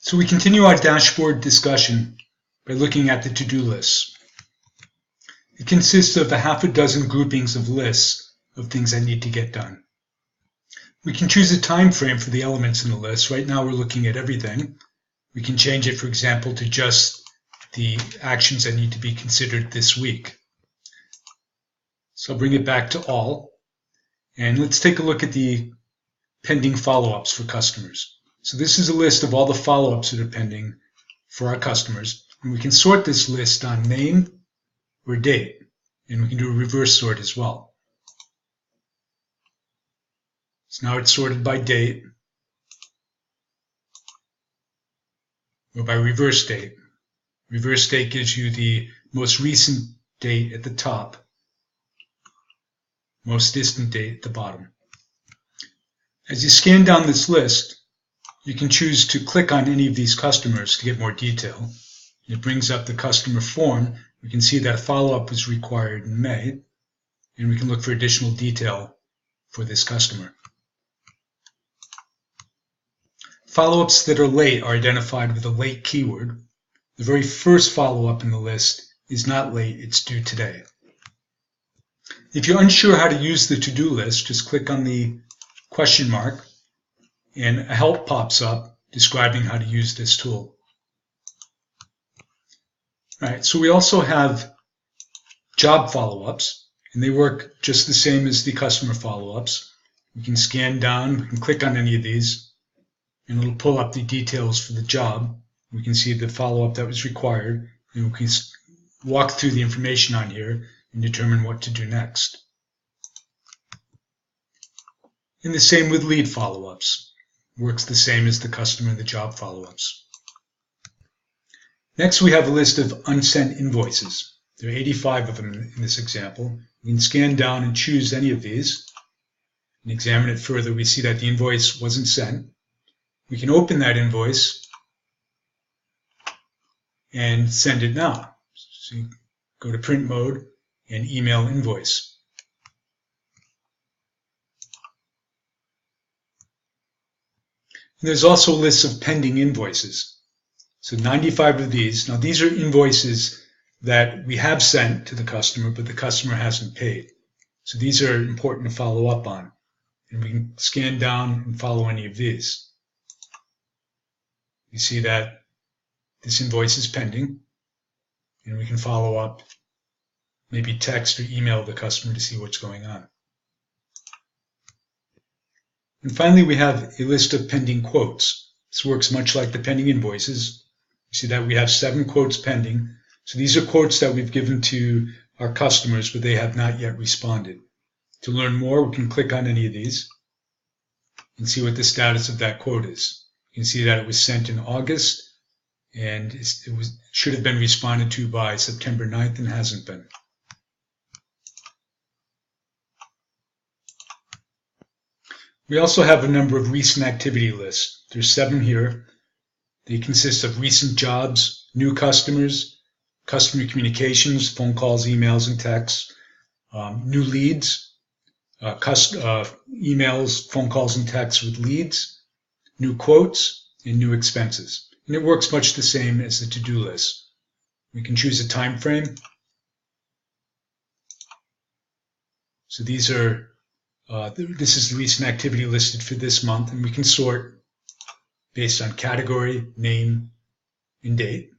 So we continue our dashboard discussion by looking at the to-do list. It consists of a half a dozen groupings of lists of things that need to get done. We can choose a time frame for the elements in the list. Right now we're looking at everything. We can change it, for example, to just the actions that need to be considered this week. So I'll bring it back to all. And let's take a look at the pending follow-ups for customers. So this is a list of all the follow-ups that are pending for our customers. And we can sort this list on name or date. And we can do a reverse sort as well. So now it's sorted by date or by reverse date. Reverse date gives you the most recent date at the top, most distant date at the bottom. As you scan down this list, you can choose to click on any of these customers to get more detail. It brings up the customer form. We can see that a follow-up was required in May, and we can look for additional detail for this customer. Follow-ups that are late are identified with a late keyword. The very first follow-up in the list is not late, it's due today. If you're unsure how to use the to-do list, just click on the question mark and a help pops up describing how to use this tool. All right, so we also have job follow-ups, and they work just the same as the customer follow-ups. We can scan down, we can click on any of these, and it'll pull up the details for the job. We can see the follow-up that was required, and we can walk through the information on here and determine what to do next. And the same with lead follow-ups. Works the same as the customer and the job follow-ups. Next, we have a list of unsent invoices. There are 85 of them in this example. We can scan down and choose any of these and examine it further. We see that the invoice wasn't sent. We can open that invoice and send it now. So you go to print mode and email invoice. And there's also lists of pending invoices. So 95 of these. Now these are invoices that we have sent to the customer, but the customer hasn't paid. So these are important to follow up on. And we can scan down and follow any of these. You see that this invoice is pending, and we can follow up, maybe text or email the customer to see what's going on. And finally, we have a list of pending quotes. This works much like the pending invoices. You see that we have 7 quotes pending. So these are quotes that we've given to our customers, but they have not yet responded. To learn more, we can click on any of these and see what the status of that quote is. You can see that it was sent in August, and should have been responded to by September 9th and hasn't been. We also have a number of recent activity lists. There's 7 here. They consist of recent jobs, new customers, customer communications, phone calls, emails, and texts, new leads, emails, phone calls, and texts with leads, new quotes, and new expenses. And it works much the same as the to-do list. We can choose a time frame. So these are this is the recent activity listed for this month, and we can sort based on category, name, and date.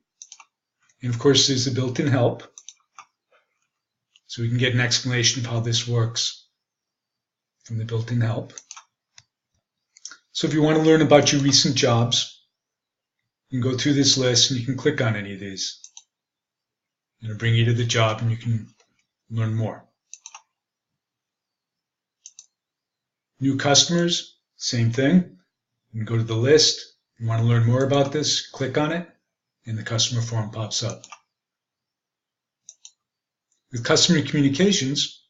And of course, there's the built-in help, so we can get an explanation of how this works from the built-in help. So if you want to learn about your recent jobs, you can go through this list and you can click on any of these. It'll bring you to the job and you can learn more. New customers, same thing. You can go to the list. You want to learn more about this, click on it, and the customer form pops up. With customer communications,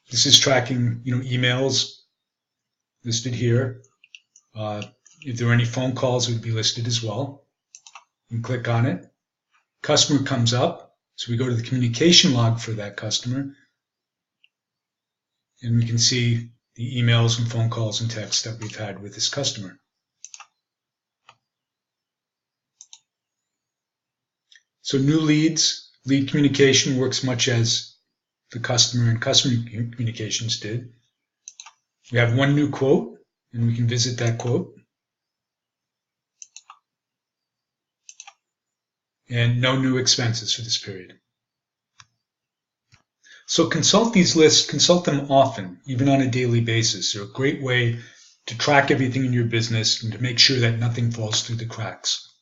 this is tracking, emails listed here. If there are any phone calls, it would be listed as well. You can click on it. Customer comes up, so we go to the communication log for that customer, and we can see the emails and phone calls and texts that we've had with this customer. So new leads, lead communication works much as the customer and customer communications did. We have one new quote, and we can visit that quote. And no new expenses for this period. So consult these lists, consult them often, even on a daily basis. They're a great way to track everything in your business and to make sure that nothing falls through the cracks.